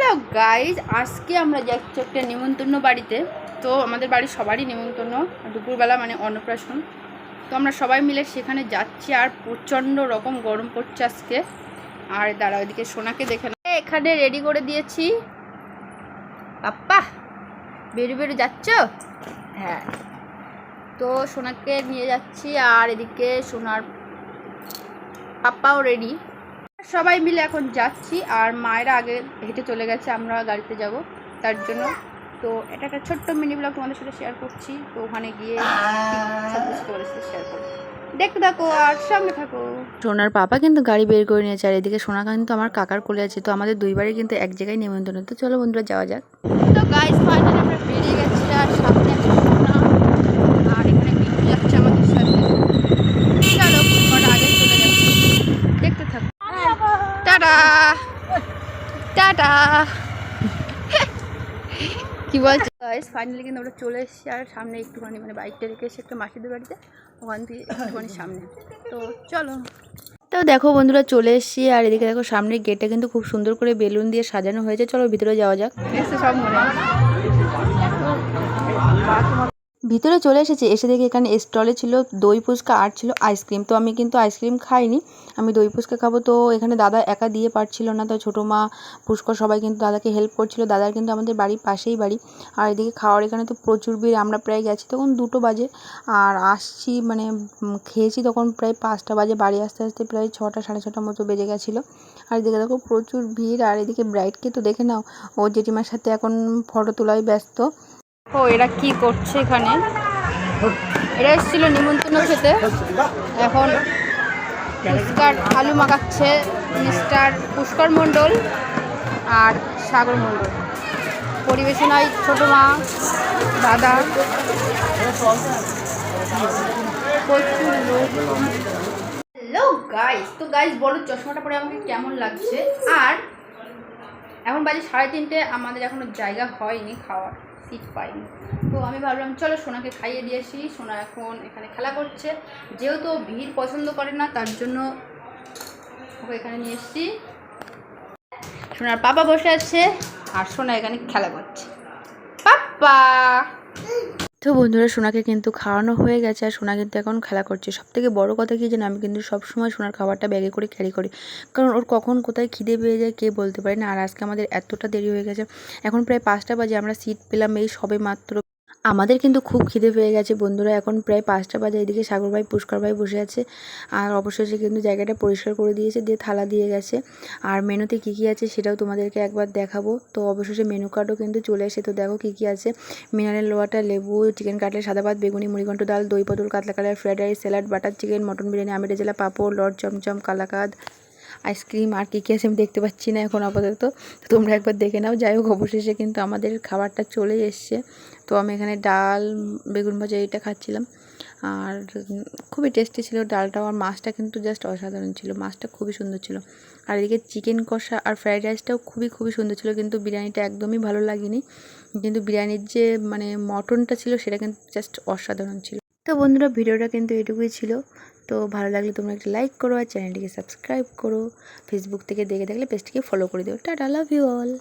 Hello guys, আজকে আমরা যাচ্ছি একটা নিমন্ত্রণ বাড়িতে। তো আমাদের বাড়ির সবারই নিমন্ত্রণ, দুপুরবেলা মানে অন্নপ্রাশন। তো আমরা সবাই মিলে সেখানে যাচ্ছি, আর প্রচণ্ড রকম গরম পড়ছে আজকে। আর দাঁড়া, ওইদিকে সোনাকে দেখে না, এখানে রেডি করে দিয়েছি। পাপ্পা বেরু বেরু যাচ্ছ? হ্যাঁ, তো সোনাকে নিয়ে যাচ্ছি, আর এদিকে সোনার পাপ্পাও রেডি। সবাই মিলে এখন যাচ্ছি, আর মায়েরা আগে হেঁটে চলে গেছে, আমরা গাড়িতে যাব তার জন্য। তো এটা একটা ছোট্ট মিনি ব্লগ তোমাদের সাথে শেয়ার করছি। তো ওখানে গিয়ে সব কিছু তোমাদের সাথে শেয়ার করবো, দেখতে থাকো আর সঙ্গে থাকো। সোনার পাপা কিন্তু গাড়ি বের করে নিয়েছে, আর এদিকে সোনা কিন্তু আমার কাকার কোলে আছে। তো আমাদের দুইবারই কিন্তু এক জায়গায় নিমন্ত্রণ। তো চলো বন্ধুরা যাওয়া যাক। তো গাইস ফাইনালি আমরা বেরিয়ে গেছি, আর সামনে সোনা আর এখানে বিট্টু যাচ্ছে আমাদের সাথে। চলো ওটা আগে চলে যাচ্ছে, দেখতে থাকো। Tata tata. কি বলছো গাইস? ফাইনালি কিন্তু আমরা চলে এসেছি, আর সামনে একটুখানি মানে বাইকটা রেখে এসে একটা মাসিদের বাড়িতে, ওখান থেকে একটুখানি সামনে। তো চলো। তো দেখো বন্ধুরা চলে এসেছি, আর এদিকে দেখো সামনের গেটটা কিন্তু খুব সুন্দর করে বেলুন দিয়ে সাজানো হয়েছে। চলো ভিতরে যাওয়া যাক। সব মনে ভিতরে চলে এসেছি, এসে দেখি এখানে স্টলে ছিল দই ফুচকা আর ছিল আইসক্রিম। তো আমি কিন্তু আইসক্রিম খাইনি, আমি দই ফুচকা খাবো। তো এখানে দাদা একা দিয়ে পারছিল না, তো ছোটো মা পুষ্কর সবাই কিন্তু দাদাকে হেল্প করছিল। দাদার কিন্তু আমাদের বাড়ির পাশেই বাড়ি। আর এদিকে খাওয়ার এখানে তো প্রচুর ভিড়। আমরা প্রায় গেছি তখন 2টো বাজে, আর আসছি মানে খেয়েছি তখন প্রায় 5টা বাজে। বাড়ি আসতে আসতে প্রায় 6টা 6:30 মতো বেজে গেছিলো। আর এদিকে দেখো প্রচুর ভিড়। আর এদিকে ব্রাইডকে তো দেখে নাও, ও জেঠিমার সাথে এখন ফটো তোলায় ব্যস্ত। ও এরা কি করছে এখানে? এরা এসেছিল নিমন্ত্রণ খেতে, এখন ফুচকার আলু মাখাচ্ছে মিস্টার পুষ্কর মণ্ডল আর সাগর মণ্ডল। পরিবেশনায় ছোটো মা, দাদা, প্রচুর লোক। হ্যালো গাইস, তো গাইস বলো চশমাটা পরে আমাকে কেমন লাগছে? আর এখন বাজে 3:30, আমাদের এখনো জায়গা হয়নি, খাওয়ার সিট পাইনি। তো আমি ভাবলাম চলো সোনাকে খাইয়ে দিয়েছি। সোনা এখন এখানে খেলা করছে, যেহেতু ভিড় পছন্দ করে না তার জন্য ওকে এখানে নিয়ে এসেছি। সোনার পাপা বসে আছে, আর সোনা এখানে খেলা করছে। পাপ্পা। তো বন্ধুরা সোনাকে কিন্তু খাওয়ানো হয়ে গেছে, আর সোনা কিন্তু এখন খেলা করছে। সবথেকে বড় কথা কি জানো, আমি কিন্তু সবসময় সোনার খাবারটা ব্যাগে করে ক্যারি করি, কারণ ওর কখন কোথায় খিদে পেয়ে যায় কে বলতে পারে না। আর আজকে আমাদের এতটা দেরি হয়ে গেছে, এখন প্রায় 5টা বাজে, আমরা সিট পেলাম এই সবে মাত্র। আমাদের কিন্তু খুব খিদে পেয়ে গেছে বন্ধুরা, এখন প্রায় 5টা বাজে। এদিকে সাগর ভাই পুষ্কর ভাই বসে আছে, আর অবশেষে কিন্তু জায়গাটা পরিষ্কার করে দিয়েছে, দিয়ে থালা দিয়ে গেছে। আর মেনুতে কী কী আছে সেটাও তোমাদেরকে একবার দেখাবো। তো অবশেষে মেনু কার্ডও কিন্তু চলে এসে। তো দেখো কী কী আছে: মিনারেল ওয়াটার, লেবু, চিকেন কাটলেট, সাদা ভাত, বেগুনি, মুড়িঘণ্ট ডাল, দই পটল, কাতলা colour, fried rice, salad, butter chicken, mutton biryani, আমের জেলা, পাঁপড়, লড চমচম, কালাকাদ, আইসক্রিম। আর কী কী আছে আমি দেখতে পাচ্ছি না এখন আপাতত, তোমরা একবার দেখে নাও। যাই হোক অবশেষে কিন্তু আমাদের খাবারটা চলে এসছে। তো আমি এখানে ডাল, বেগুন ভাজা এটা খাচ্ছিলাম, আর খুবই টেস্টি ছিল ডালটাও। আর মাছটা কিন্তু জাস্ট অসাধারণ ছিল, মাছটা খুবই সুন্দর ছিল। আর এদিকে চিকেন কষা আর ফ্রাইড রাইসটাও খুবই খুবই সুন্দর ছিল, কিন্তু বিরিয়ানিটা একদমই ভালো লাগেনি। কিন্তু বিরিয়ানির যে মানে মটনটা ছিল সেটা কিন্তু জাস্ট অসাধারণ ছিল। তো বন্ধুরা ভিডিওটা কিন্তু এটুকুই ছিল। তো ভালো লাগলে তোমরা একটা লাইক করো, আর চ্যানেলটিকে সাবস্ক্রাইব করো। ফেসবুক থেকে দেখে থাকলে পেজটিকে ফলো করে দিও। Tata, love you all.